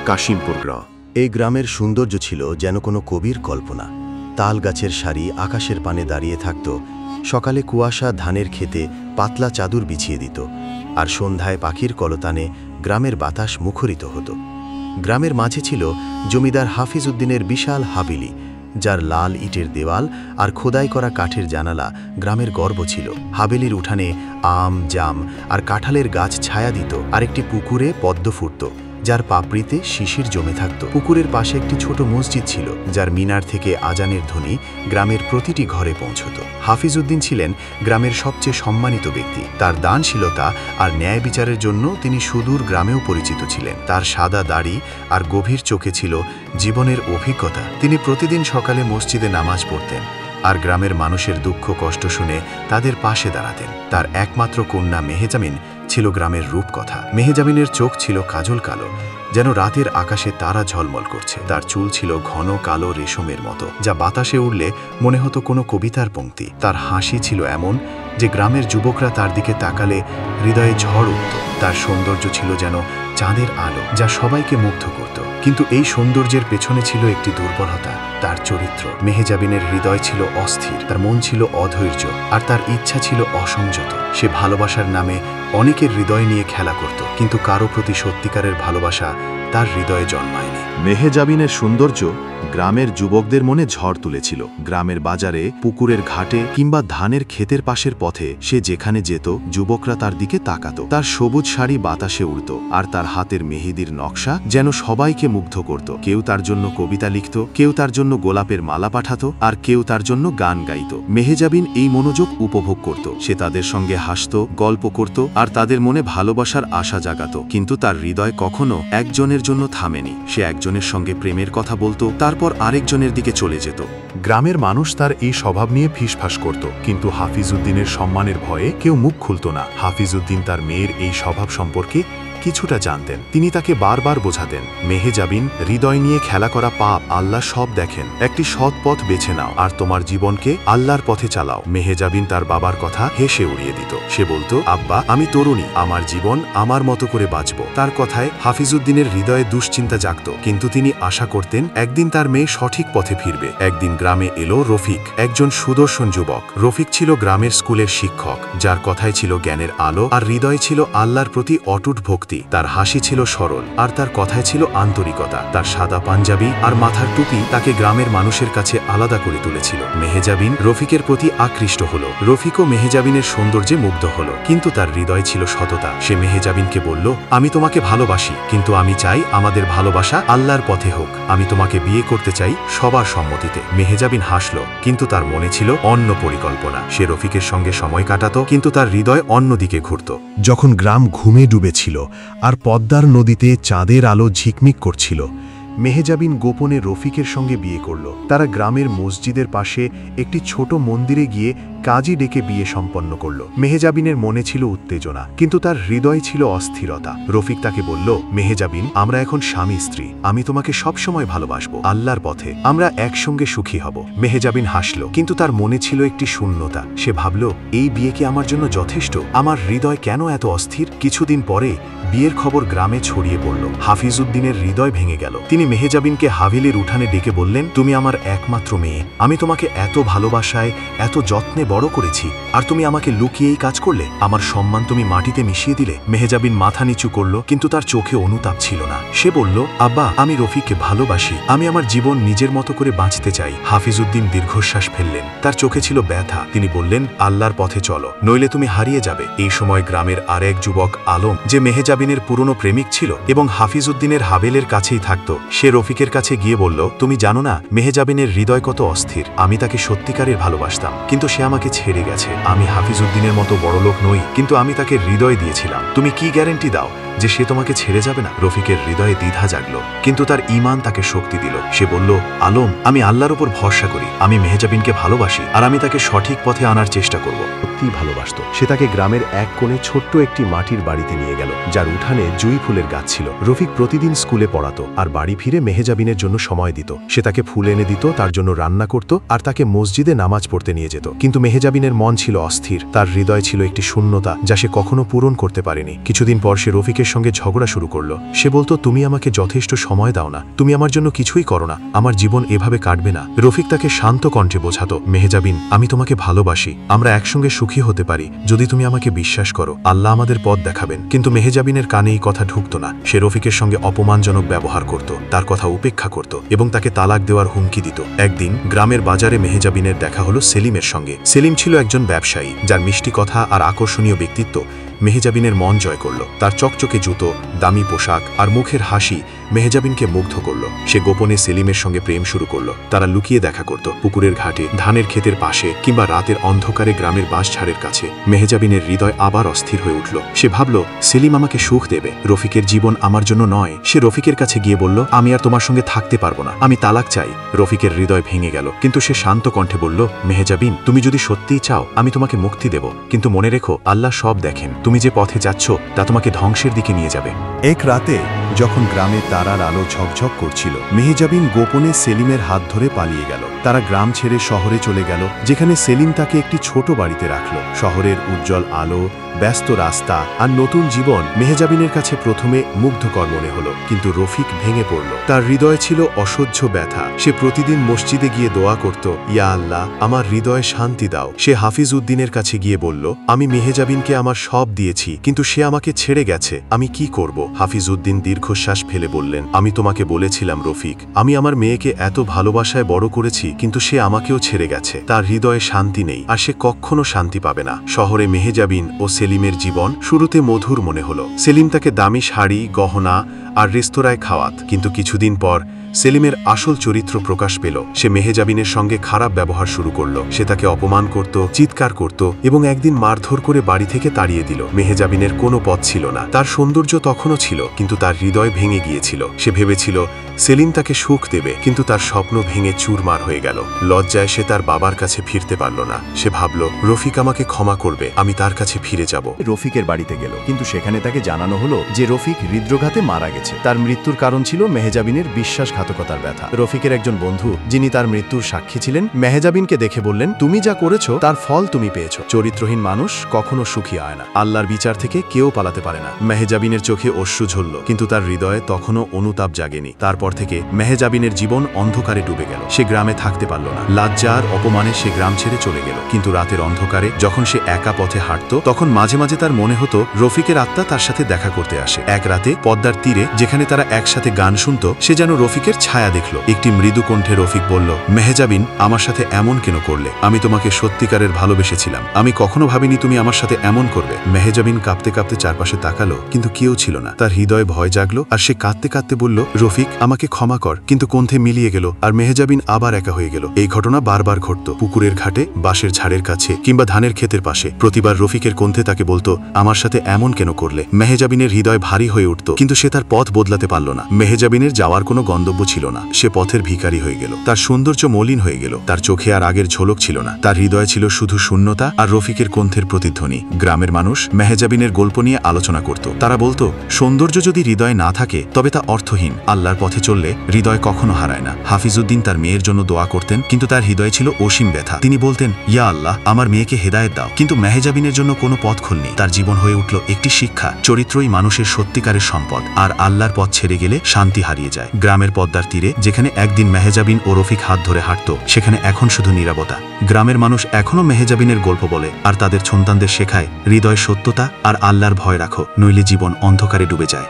কাশিমপুর গ্রাম। এই গ্রামের সৌন্দর্য ছিল যেন কোনো কবির কল্পনা। তাল গাছের সারি আকাশের পানে দাঁড়িয়ে থাকত, সকালে কুয়াশা ধানের খেতে পাতলা চাদর বিছিয়ে দিত, আর সন্ধ্যায় পাখির কলতানে গ্রামের বাতাস মুখরিত হতো। গ্রামের মাঝে ছিল জমিদার হাফিজ উদ্দিনের বিশাল হাবিলি, যার লাল ইটের দেওয়াল আর খোদাই করা কাঠের জানালা গ্রামের গর্ব ছিল। হাবেলির উঠানে আম, জাম আর কাঁঠালের গাছ ছায়া দিত, আর একটি পুকুরে পদ্ম ফুটত, যার পাপড়িতে শিশির জমে থাকত। পুকুরের পাশে একটি ছোট মসজিদ ছিল, যার মিনার থেকে আজানের ধ্বনি গ্রামের প্রতিটি ঘরে পৌঁছত। হাফিজ উদ্দিন ছিলেন গ্রামের সবচেয়ে সম্মানিত ব্যক্তি। তার দানশীলতা আর ন্যায় বিচারের জন্য তিনি সুদূর গ্রামেও পরিচিত ছিলেন। তার সাদা দাড়ি আর গভীর চোখে ছিল জীবনের অভিজ্ঞতা। তিনি প্রতিদিন সকালে মসজিদে নামাজ পড়তেন, আর গ্রামের মানুষের দুঃখ কষ্ট শুনে তাদের পাশে দাঁড়াতেন। তার একমাত্র কন্যা মেহেজাবিন ছিল গ্রামের রূপকথা। মেহেজাবিনের চোখ ছিল কাজল কালো, যেন রাতের আকাশে তারা ঝলমল করছে। তার চুল ছিল ঘন কালো রেশমের মতো, যা বাতাসে উড়লে মনে হতো কোনো কবিতার পংক্তি। তার হাসি ছিল এমন যে গ্রামের যুবকরা তার দিকে তাকালে হৃদয়ে ঝড় উঠত। তার সৌন্দর্য ছিল যেন চাঁদের আলো, যা সবাইকে মুগ্ধ করত। কিন্তু এই সৌন্দর্যের পেছনে ছিল একটি দুর্বলতা, তার চরিত্র। মেহেজাবিনের হৃদয় ছিল অস্থির, তার মন ছিল অধৈর্য, আর তার ইচ্ছা ছিল অসংযত। সে ভালোবাসার নামে অনেকের হৃদয় নিয়ে খেলা করত, কিন্তু কারো প্রতি সত্যিকারের ভালোবাসা তার হৃদয়ে জন্মায়নি। মেহেজাবিনের সৌন্দর্য গ্রামের যুবকদের মনে ঝড় তুলেছিল। গ্রামের বাজারে, পুকুরের ঘাটে কিংবা ধানের ক্ষেতের পাশের পথে সে যেখানে যেত, যুবকরা তার দিকে তাকাত। তার সবুজ শাড়ি বাতাসে উড়ত, আর তার হাতের মেহেদির নকশা যেন সবাইকে মুগ্ধ করত। কেউ তার জন্য কবিতা লিখত, কেউ তার জন্য গোলাপের মালা পাঠাত, আর কেউ তার জন্য গান গাইত। মেহেজাবিন এই মনোযোগ উপভোগ করত। সে তাদের সঙ্গে হাসত, গল্প করত, আর তাদের মনে ভালোবাসার আশা জাগাত। কিন্তু তার হৃদয় কখনো একজনের জন্য থামেনি। সে একজনের সঙ্গে প্রেমের কথা বলতো, তারপর আরেকজনের দিকে চলে যেত। গ্রামের মানুষ তার এই স্বভাব নিয়ে ফিসফাস করত, কিন্তু হাফিজ উদ্দিনের সম্মানের ভয়ে কেউ মুখ খুলত না। হাফিজ উদ্দিন তার মেয়ের এই স্বভাব সম্পর্কে কিছুটা জানতেন। তিনি তাকে বারবার বোঝাতেন, মেহেজাবিন, হৃদয় নিয়ে খেলা করা পাপ, আল্লাহ সব দেখেন। একটি সৎ পথ বেছে নাও, আর তোমার জীবনকে আল্লাহর পথে চালাও। মেহেজাবিন তার বাবার কথা হেসে উড়িয়ে দিত। সে বলতো, আব্বা, আমি তরুণী, আমার জীবন আমার মতো করে বাঁচব। তার কথায় হাফিজ উদ্দিনের হৃদয়ে দুশ্চিন্তা জাগত, কিন্তু তিনি আশা করতেন একদিন তার মেয়ে সঠিক পথে ফিরবে। একদিন গ্রামে এলো রফিক, একজন সুদর্শন যুবক। রফিক ছিল গ্রামের স্কুলের শিক্ষক, যার কথায় ছিল জ্ঞানের আলো, আর হৃদয়ে ছিল আল্লাহর প্রতি অটুট ভক্তি। তার হাসি ছিল সরল, আর তার কথায় ছিল আন্তরিকতা। তার সাদা পাঞ্জাবি আর মাথার টুপি তাকে গ্রামের মানুষের কাছে আলাদা করে তুলেছিল। মেহেজাবিন রফিকের প্রতি আকৃষ্ট হল। রফিকও মেহেজাবিনের সৌন্দর্যে মুগ্ধ হল, কিন্তু তার হৃদয় ছিল সততা। সে মেহেজাবিনকে বলল, আমি তোমাকে ভালোবাসি, কিন্তু আমি চাই আমাদের ভালোবাসা আল্লাহর পথে হোক। আমি তোমাকে বিয়ে করতে চাই সবার সম্মতিতে। মেহেজাবিন হাসল, কিন্তু তার মনে ছিল অন্য পরিকল্পনা। সে রফিকের সঙ্গে সময় কাটাত, কিন্তু তার হৃদয় অন্যদিকে ঘুরত। যখন গ্রাম ঘুমে ডুবেছিল আর পদ্মার নদীতে চাঁদের আলো ঝিকমিক করছিল, মেহেজাবিন গোপনে রফিকের সঙ্গে বিয়ে করল। তারা গ্রামের মসজিদের পাশে একটি ছোট মন্দিরে গিয়ে কাজী ডেকে বিয়ে সম্পন্ন করল। মেহেজাবিনের মনে ছিল উত্তেজনা, কিন্তু তার হৃদয় ছিল অস্থিরতা। রফিক তাকে বলল, মেহেজাবিন, আমরা এখন স্বামী স্ত্রী। আমি তোমাকে সবসময় ভালোবাসবো আল্লাহর পথে। আমরা একসঙ্গে সুখী হব। মেহেজাবিন হাসল, কিন্তু তার মনে ছিল একটি শূন্যতা। সে ভাবল, এই বিয়ে কি আমার জন্য যথেষ্ট? আমার হৃদয় কেন এত অস্থির? কিছুদিন পরে বিয়ের খবর গ্রামে ছড়িয়ে পড়ল। হাফিজ উদ্দিনের হৃদয় ভেঙে গেল। তিনি মেহেজাবিনকে হাভেলির উঠানে ডেকে বললেন, তুমি আমার একমাত্র মেয়ে। আমি তোমাকে এত ভালোবাসায়, এত যত্নে বড় করেছি, আর তুমি আমাকে লুকিয়েই কাজ করলে। আমার সম্মান তুমি মাটিতে মিশিয়ে দিলে। মেহেজাবিন মাথা নিচু করল, কিন্তু তার চোখে অনুতাপ ছিল না। সে বলল, আব্বা, আমি রফিককে ভালোবাসি। আমি আমার জীবন নিজের মতো করে বাঁচতে চাই। হাফিজ উদ্দিন দীর্ঘশ্বাস ফেললেন। তার চোখে ছিল ব্যথা। তিনি বললেন, আল্লাহর পথে চলো, নইলে তুমি হারিয়ে যাবে। এই সময় গ্রামের আরেক যুবক আলম, যে মেহেজাবিনের পুরনো প্রেমিক ছিল এবং হাফিজ উদ্দিনের হাবেলের কাছেই থাকত, সে রফিকের কাছে গিয়ে বলল, তুমি জানো না মেহেজাবিনের হৃদয় কত অস্থির। আমি তাকে সত্যিকারের ভালোবাসতাম, কিন্তু সে আমাকে ছেড়ে গেছে। আমি হাফিজ উদ্দিনের মতো বড়লোক নই, কিন্তু আমি তাকে হৃদয় দিয়েছিলাম। তুমি কি গ্যারান্টি দাও যে সে তোমাকে ছেড়ে যাবে না? রফিকের হৃদয়ে দ্বিধা জাগলো, কিন্তু তার ঈমান তাকে শক্তি দিল। সে বলল, আলম, আমি আল্লাহর উপর ভরসা করি। আমি মেহেজাবিনকে ভালোবাসি, আর আমি তাকে সঠিক পথে আনার চেষ্টা করব। সত্যিই ভালোবাসত। সে তাকে গ্রামের এক কোণে ছোট্ট একটি মাটির বাড়িতে নিয়ে গেল, যা তার উঠানে জুঁই ফুলের গাছ ছিল। রফিক প্রতিদিন স্কুলে পড়াতো আর বাড়ি ফিরে মেহেজাবিনের জন্য সময় দিত। সে তাকে ফুল এনে দিত, তার জন্য রান্না করত আর তাকে মসজিদে নামাজ পড়তে নিয়ে যেত। কিন্তু মেহেজাবিনের মন ছিল অস্থির, তার হৃদয় ছিল একটি শূন্যতা যা সে কখনো পূরণ করতে পারেনি। কিছুদিন পর সে রফিকের সঙ্গে ঝগড়া শুরু করলো। সে বলতো, তুমি আমাকে যথেষ্ট সময় দাও না, তুমি আমার জন্য কিছুই করো না, আমার জীবন এভাবে কাটবে না। রফিক তাকে শান্ত কণ্ঠে বোঝাতো, মেহেজাবিন, আমি তোমাকে ভালোবাসি, আমরা একসঙ্গে সুখী হতে পারি যদি তুমি আমাকে বিশ্বাস করো, আল্লাহ আমাদের পথ দেখাবেন। কিন্তু মেহেজাবিনের কানে এই কথা ঢুকতো না। সে রফিকের সঙ্গে অপমানজনক ব্যবহার করত, তার কথা উপেক্ষা করত এবং তাকে তালাক দেওয়ার হুমকি দিত। একদিন গ্রামের বাজারে মেহেজাবিনের দেখা হলো সেলিমের সঙ্গে। সেলিম ছিল একজন ব্যবসায়ী যার মিষ্টি কথা আর আকর্ষণীয় ব্যক্তিত্ব মেহেজাবিনের মন জয় করল। তার চকচকে জুতো, দামি পোশাক আর মুখের হাসি মেহেজাবিনকে মুগ্ধ করল। সে গোপনে সেলিমের সঙ্গে প্রেম শুরু করল। তারা লুকিয়ে দেখা করত, পুকুরের ঘাটে, ধানের ক্ষেতের পাশে কিংবা রাতের অন্ধকারে গ্রামের বাঁশঝাড়ের কাছে। মেহেজাবিনের হৃদয় আবার অস্থির হয়ে উঠল। সে ভাবল, সেলিম আমাকে সুখ দেবে, রফিকের জীবন আমার জন্য নয়। সে রফিকের কাছে গিয়ে বলল, আমি আর তোমার সঙ্গে থাকতে পারবো না, আমি তালাক চাই। রফিকের হৃদয় ভেঙে গেল, কিন্তু সে শান্ত কণ্ঠে বলল, মেহেজাবিন, তুমি যদি সত্যিই চাও আমি তোমাকে মুক্তি দেব, কিন্তু মনে রেখো আল্লাহ সব দেখেন, তুমি যে পথে যাচ্ছ তা তোমাকে ধ্বংসের দিকে নিয়ে যাবে। এক রাতে যখন গ্রামে তারার আলো ঝকঝক করছিল, মেহেজাবিন গোপনে সেলিমের হাত ধরে পালিয়ে গেল। তারা গ্রাম ছেড়ে শহরে চলে গেল, যেখানে সেলিম তাকে একটি ছোট বাড়িতে রাখল। শহরের উজ্জ্বল আলো, ব্যস্ত রাস্তা আর নতুন জীবন মেহেজাবিনের কাছে প্রথমে মুগ্ধকর মনে হলো, কিন্তু রফিক ভেঙে পড়ল। তার হৃদয় ছিল অসহ্য ব্যথা। সে প্রতিদিন মসজিদে গিয়ে দোয়া করত, ইয়া আল্লাহ, আমার হৃদয়ে শান্তি দাও। সে হাফিজ উদ্দিনের কাছে গিয়ে বলল, আমি মেহেজাবিনকে আমার সব দিয়েছি, কিন্তু সে আমাকে ছেড়ে গেছে, আমি কি করব? হাফিজ উদ্দিন দীর্ঘশ্বাস ফেলে বললেন, আমি তোমাকে বলেছিলাম রফিক, আমি আমার মেয়েকে এত ভালোবাসায় বড় করেছি, কিন্তু সে আমাকেও ছেড়ে গেছে। তার হৃদয়ে শান্তি নেই আর সে কখনো শান্তি পাবে না। শহরে মেহেজাবিন ও সেলিমের জীবন শুরুতে মধুর মনে হলো। সেলিম তাকে দামি শাড়ি, গহনা আর রেস্তোরাঁয় খাওয়াত, কিন্তু কিছুদিন পর সেলিমের আসল চরিত্র প্রকাশ পেল। সে মেহেজাবিনের সঙ্গে খারাপ ব্যবহার শুরু করল। সে তাকে অপমান করত, চিৎকার করত এবং একদিন মারধর করে বাড়ি থেকে তাড়িয়ে দিল। মেহেজাবিনের কোনো পথ ছিল না। তার সৌন্দর্য তখনও ছিল, কিন্তু তার হৃদয় ভেঙে গিয়েছিল। সে ভেবেছিল সেলিম তাকে সুখ দেবে, কিন্তু তার স্বপ্ন ভেঙে চুরমার হয়ে গেল। লজ্জায় সে তার বাবার কাছে ফিরতে পারল না। সে ভাবল, রফিক আমাকে ক্ষমা করবে, আমি তার কাছে ফিরে যাব। রফিকের বাড়িতে গেল, কিন্তু সেখানে তাকে জানানো হলো যে রফিক হৃদরোঘাতে মারা গেছে। তার মৃত্যুর কারণ ছিল মেহেজাবিনের বিশ্বাসঘাতকতার ব্যথা। রফিকের একজন বন্ধু, যিনি তার মৃত্যুর সাক্ষী ছিলেন, মেহেজাবিনকে দেখে বললেন, তুমি যা করেছো তার ফল তুমি পেয়েছো। চরিত্রহীন মানুষ কখনো সুখী হয় না, আল্লাহর বিচার থেকে কেউ পালাতে পারে না। মেহেজাবিনের চোখে অশ্রু ঝরল, কিন্তু তার হৃদয়ে তখনও অনুতাপ জাগেনি। তারপর থেকে মেহেজাবিনের জীবন অন্ধকারে ডুবে গেল। সে গ্রামে থাকতে পারল না। লজ্জা আর অপমানে সে গ্রাম ছেড়ে চলে গেল। কিন্তু রাতের অন্ধকারে যখন সে একা পথে হাঁটত, তখন মাঝে মাঝে তার মনে হতো রফিকের আত্মা তার সাথে দেখা করতে আসে। এক রাতে পদ্মার তীরে, যেখানে তারা একসাথে গান শুনত, সে যেন রফিকের ছায়া দেখল। একটি মৃদু কণ্ঠে রফিক বলল, মেহেজাবিন, আমার সাথে এমন কেন করলে? আমি তোমাকে সত্যিকারের ভালোবেসেছিলাম, আমি কখনো ভাবিনি তুমি আমার সাথে এমন করবে। মেহেজাবিন কাঁপতে কাঁপতে চারপাশে তাকালো, কিন্তু কেউ ছিল না। তার হৃদয়ে ভয় জাগলো আর সে কাঁদতে কাঁদতে বলল, রফিক, আমাকে ক্ষমা কর। কিন্তু কণ্ঠে মিলিয়ে গেল আর মেহেজাবিন আবার একা হয়ে গেল। এই ঘটনা বারবার ঘটত, পুকুরের ঘাটে, বাঁশের ঝাড়ের কাছে কিংবা ধানের ক্ষেতের পাশে। প্রতিবার রফিকের কণ্ঠে তাকে বলতো, আমার সাথে এমন কেন করলে? মেহেজাবিনের হৃদয় ভারী হয়ে উঠত, কিন্তু সে তার পথ বদলাতে পারল না। মেহেজাবিনের যাওয়ার কোনো গন্তব্য ছিল না। সে পথের ভিখারি হয়ে গেল। তার সৌন্দর্য মলিন হয়ে গেল। তার চোখে আর আগের ঝলক ছিল না। তার হৃদয় ছিল শুধু শূন্যতা আর রফিকের কণ্ঠের প্রতিধ্বনি। গ্রামের মানুষ মেহেজাবিনের গল্প নিয়ে আলোচনা করত। তারা বলতো, সৌন্দর্য যদি হৃদয় না থাকে তবে তা অর্থহীন। আল্লাহর পথে চললে হৃদয় কখনো হারায় না। হাফিজ উদ্দিন তার মেয়ের জন্য দোয়া করতেন, কিন্তু তার হৃদয়ে ছিল অসীম ব্যথা। তিনি বলতেন, ইয়া আল্লাহ, আমার মেয়েকে হেদায়েত দাও। কিন্তু মেহেজাবিনের জন্য কোনো পথ খুলনি। তার জীবন হয়ে উঠল একটি শিক্ষা, চরিত্রই মানুষের সত্যিকারের সম্পদ, আর আল্লাহর পথ ছেড়ে গেলে শান্তি হারিয়ে যায়। গ্রামের পদ্মার তীরে, যেখানে একদিন মেহেজাবিন ও রফিক হাত ধরে হাঁটত, সেখানে এখন শুধু নীরবতা। গ্রামের মানুষ এখনো মেহেজাবিনের গল্প বলে আর তাদের সন্তানদের শেখায়, হৃদয় সত্যতা আর আল্লাহর ভয় রাখো, নইলে জীবন অন্ধকারে ডুবে যায়।